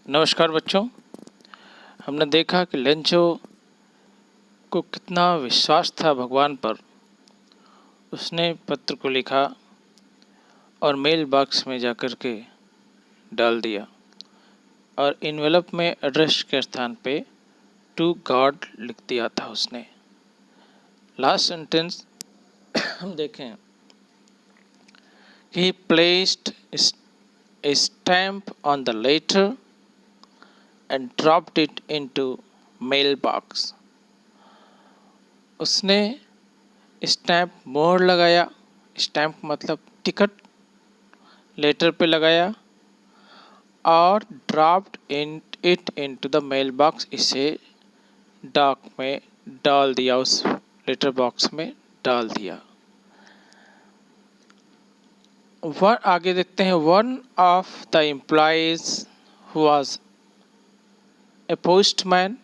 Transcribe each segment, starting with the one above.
नमस्कार बच्चों। हमने देखा कि लेंचो को कितना विश्वास था भगवान पर। उसने पत्र को लिखा और मेल बॉक्स में जाकर के डाल दिया और इन्वेलप में एड्रेस के स्थान पे टू गॉड लिख दिया था उसने। लास्ट सेंटेंस हम देखें कि he placed a stamp on the letter and dropped it into mailbox। उसने स्टैम्प मोहर लगाया, स्टैम्प मतलब टिकट, लेटर पे लगाया और dropped it into the mail box, इसे डाक में डाल दिया, उस लेटर बॉक्स में डाल दिया। आगे देखते हैं, one of the employees who was a postman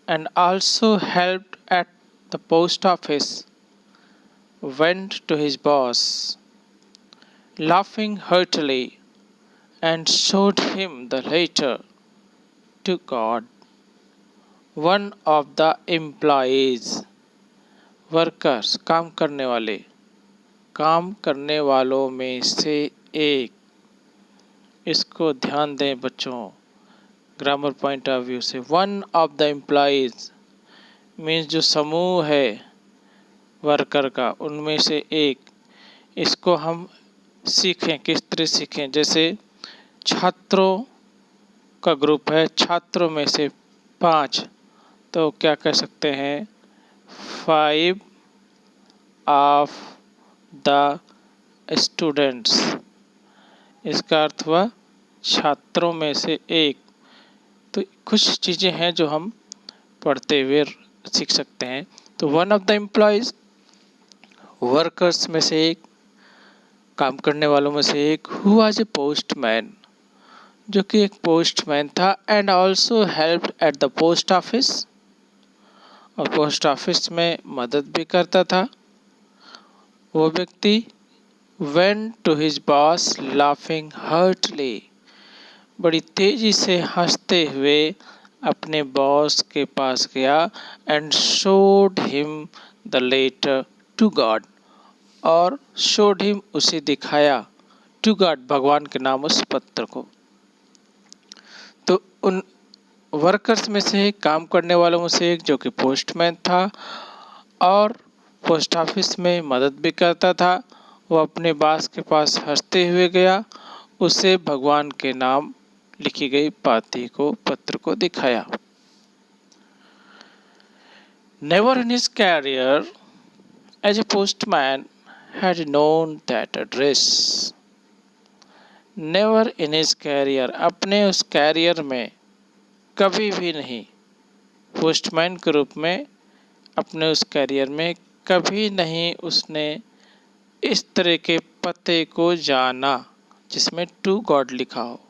and also helped at the post office went to his boss, laughing heartily, and showed him the letter to God। One of the employees, workers, काम करने वालों में से एक, इसको ध्यान दें बच्चों ग्रामर पॉइंट ऑफ व्यू से। One of the employees means जो समूह है वर्कर का, उनमें से एक। इसको हम सीखें, किस तरह सीखें, जैसे छात्रों का ग्रुप है, छात्रों में से 5, तो क्या कह सकते हैं 5 ऑफ द स्टूडेंट्स। इसका अर्थ हुआ छात्रों में से एक। तो कुछ चीज़ें हैं जो हम पढ़ते हुए सीख सकते हैं। तो one of the employees, workers में से एक, काम करने वालों में से एक, हु वाज ए पोस्टमैन, जो कि एक पोस्टमैन था, and also helped at the post office, और पोस्ट ऑफिस में मदद भी करता था वो व्यक्ति। Went to his boss laughing heartily, बड़ी तेजी से हंसते हुए अपने बॉस के पास गया। And showed him the letter to God, और शोड हिम उसे दिखाया, टू गॉड भगवान के नाम, उस पत्र को। तो उन वर्कर्स में से एक, काम करने वालों में से एक, जो कि पोस्टमैन था और पोस्ट ऑफिस में मदद भी करता था, वो अपने बॉस के पास हंसते हुए गया, उसे भगवान के नाम लिखी गई पाती को, पत्र को दिखाया। Never in his career as a postman had he known that address। Never in his career, अपने उस कैरियर में कभी भी नहीं, पोस्टमैन के रूप में अपने उस कैरियर में कभी नहीं उसने इस तरह के पते को जाना जिसमें टू गॉड लिखा हो।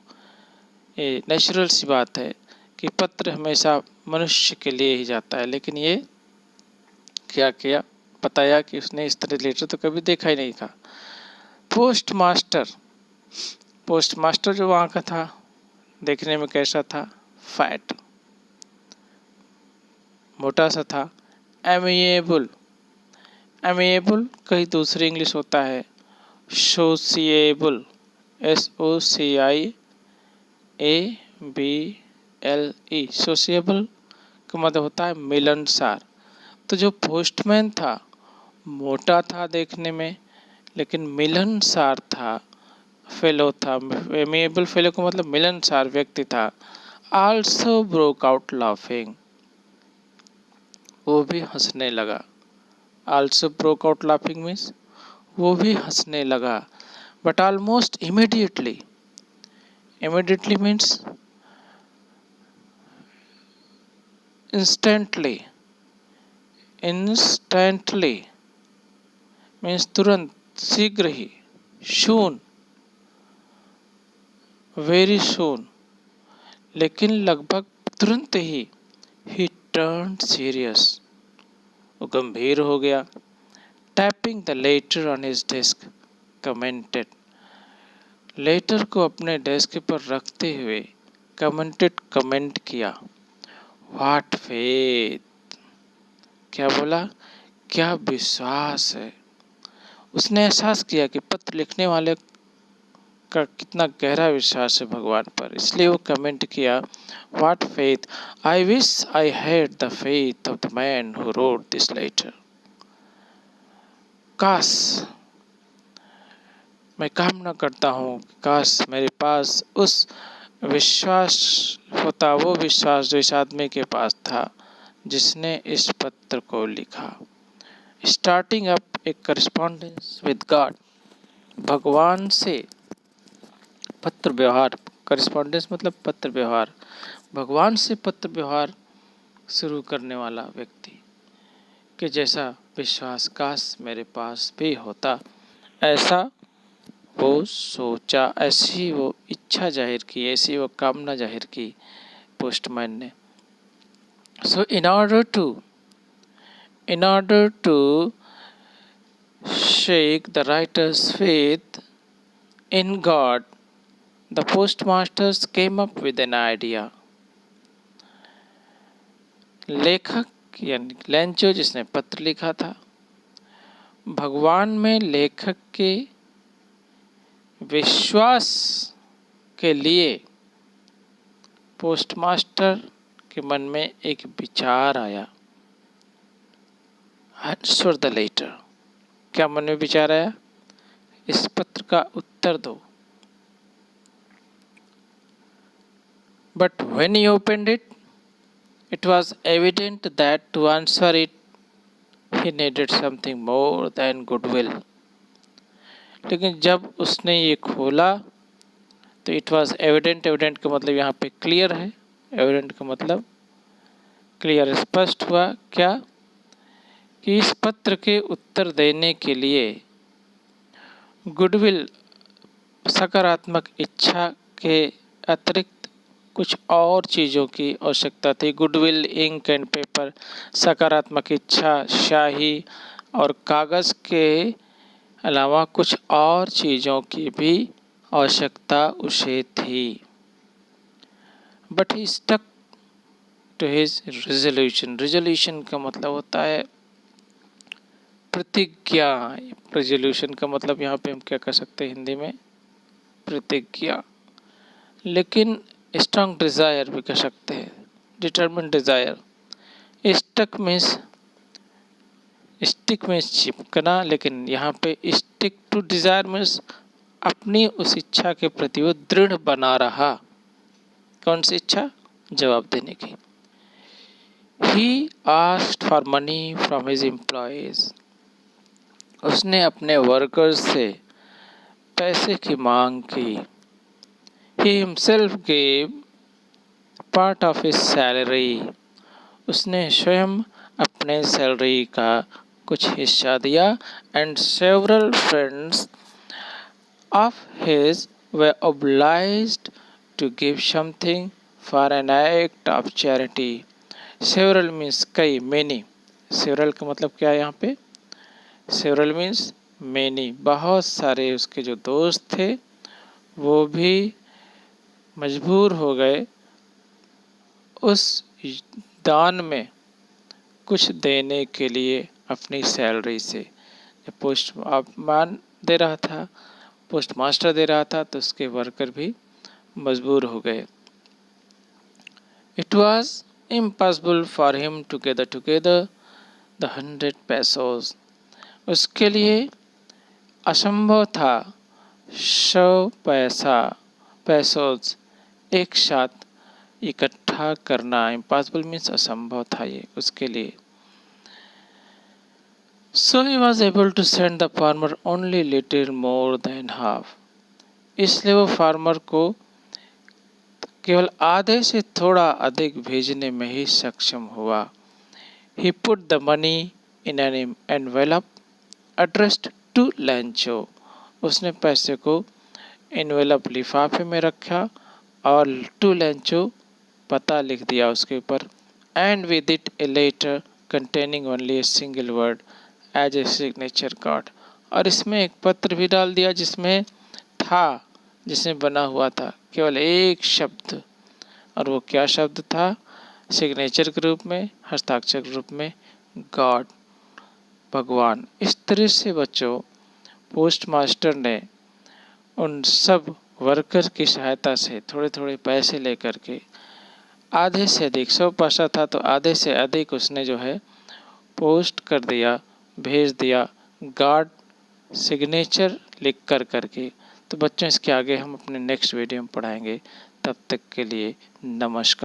ये नेचुरल सी बात है कि पत्र हमेशा मनुष्य के लिए ही जाता है, लेकिन ये क्या किया, बताया कि उसने इस तरह लेटर तो कभी देखा ही नहीं था। पोस्टमास्टर जो वहाँ का था, देखने में कैसा था, फैट, मोटा सा था। एमिएबल कहीं दूसरी इंग्लिश होता है सोशिएबल, SOCIABLE, सोशिएबल का मतलब होता है मिलनसार। तो जो पोस्टमैन था मोटा था देखने में, लेकिन मिलनसार था, फेलो था। एमिएबल फेलो का मतलब मिलनसार व्यक्ति था। आल्सो ब्रोक आउट लाफिंग, वो भी हंसने लगा। Also broke out laughing means वो भी हंसने लगा। But almost immediately means instantly means तुरंत, शीघ्र ही, सून, वेरी सून, लेकिन लगभग तुरंत ही, ही टर्न सीरियस, वो गंभीर हो गया। Tapping the letter on his desk commented, letter को अपने डेस्क पर रखते हुए कमेंट किया, व्हाट फेथ, क्या बोला, क्या विश्वास है। उसने एहसास किया कि पत्र लिखने वाले का कितना गहरा विश्वास है भगवान पर, इसलिए वो कमेंट किया, what faith, I wish I had the faith of the man who wrote this letter. काश, मैं कामना करता हूँ, काश मेरे पास उस विश्वास होता, वो विश्वास जो इस आदमी के पास था जिसने इस पत्र को लिखा। Starting up A correspondence with God, भगवान से पत्र व्यवहार, करस्पॉन्डेंस मतलब पत्र व्यवहार, भगवान से पत्र व्यवहार शुरू करने वाला व्यक्ति कि जैसा विश्वास काश मेरे पास भी होता, ऐसा वो सोचा, ऐसी वो इच्छा जाहिर की, ऐसी वो कामना जाहिर की पोस्टमैन ने। सो in order to shake the writer's faith in God, the postmasters came up with an idea. लेखक यानी लेंचो जिसने पत्र लिखा था, भगवान में लेखक के विश्वास के लिए पोस्टमास्टर के मन में एक विचार आया। आंसर द लेटर, क्या मन में विचार आया, इस पत्र का उत्तर दो। But when he opened it, it was evident that to answer it, he needed something more than goodwill. लेकिन जब उसने ये खोला तो इट वॉज एविडेंट, एविडेंट का मतलब यहाँ पे क्लियर है, एविडेंट का मतलब क्लियर, स्पष्ट हुआ क्या, कि इस पत्र के उत्तर देने के लिए गुडविल, सकारात्मक इच्छा के अतिरिक्त कुछ और चीज़ों की आवश्यकता थी। गुडविल, इंक एंड पेपर, सकारात्मक इच्छा, शाही और कागज़ के अलावा कुछ और चीज़ों की भी आवश्यकता उसे थी। But he stuck to his resolution, resolution का मतलब होता है प्रतिज्ञा, रेजोल्यूशन का मतलब यहाँ पे हम क्या कह सकते हैं हिंदी में, प्रतिज्ञा, लेकिन स्ट्रॉन्ग डिज़ायर भी कह सकते हैं, determine desire. Stuck means, stick means चिपकना, लेकिन यहाँ पे स्टिक टू डिज़ायर मीन्स अपनी उस इच्छा के प्रति वो दृढ़ बना रहा। कौन सी इच्छा, जवाब देने की। He asked for money from his employees, उसने अपने वर्कर्स से पैसे की मांग की। He himself gave part of his salary, उसने स्वयं अपने सैलरी का कुछ हिस्सा दिया। And several friends of his were obliged to give something for an act of charity. Several means कई, many, several का मतलब क्या है यहाँ पे, several means many, बहुत सारे उसके जो दोस्त थे वो भी मजबूर हो गए उस दान में कुछ देने के लिए अपनी सैलरी से। जब पोस्टमैन दे रहा था, पोस्टमास्टर दे रहा था, तो उसके वर्कर भी मजबूर हो गए। It was impossible for him to gather together the 100 pesos, उसके लिए असंभव था 100 पैसोज एक साथ इकट्ठा करना। इम्पॉसिबल मीन्स असंभव था ये उसके लिए। So he was able to send the farmer only little more than half, इसलिए वो फार्मर को केवल आधे से थोड़ा अधिक भेजने में ही सक्षम हुआ। He put the money in an envelope addressed to Lancho, उसने पैसे को एनवेलप लिफाफे में रखा और टू लेंचो पता लिख दिया उसके ऊपर। And with it a letter containing only a single word as a signature card, और इसमें एक पत्र भी डाल दिया जिसमें था जिसमें बना हुआ था केवल एक शब्द, और वो क्या शब्द था? सिग्नेचर के रूप में, हस्ताक्षर के रूप में गॉड, भगवान। इस तरह से बच्चों पोस्ट मास्टर ने उन सब वर्कर की सहायता से थोड़े थोड़े पैसे लेकर के आधे से अधिक, 100 पैसा था तो आधे से अधिक उसने जो है पोस्ट कर दिया, भेज दिया, गार्ड सिग्नेचर लिख कर करके। तो बच्चों इसके आगे हम अपने नेक्स्ट वीडियो में पढ़ाएंगे। तब तक के लिए नमस्कार।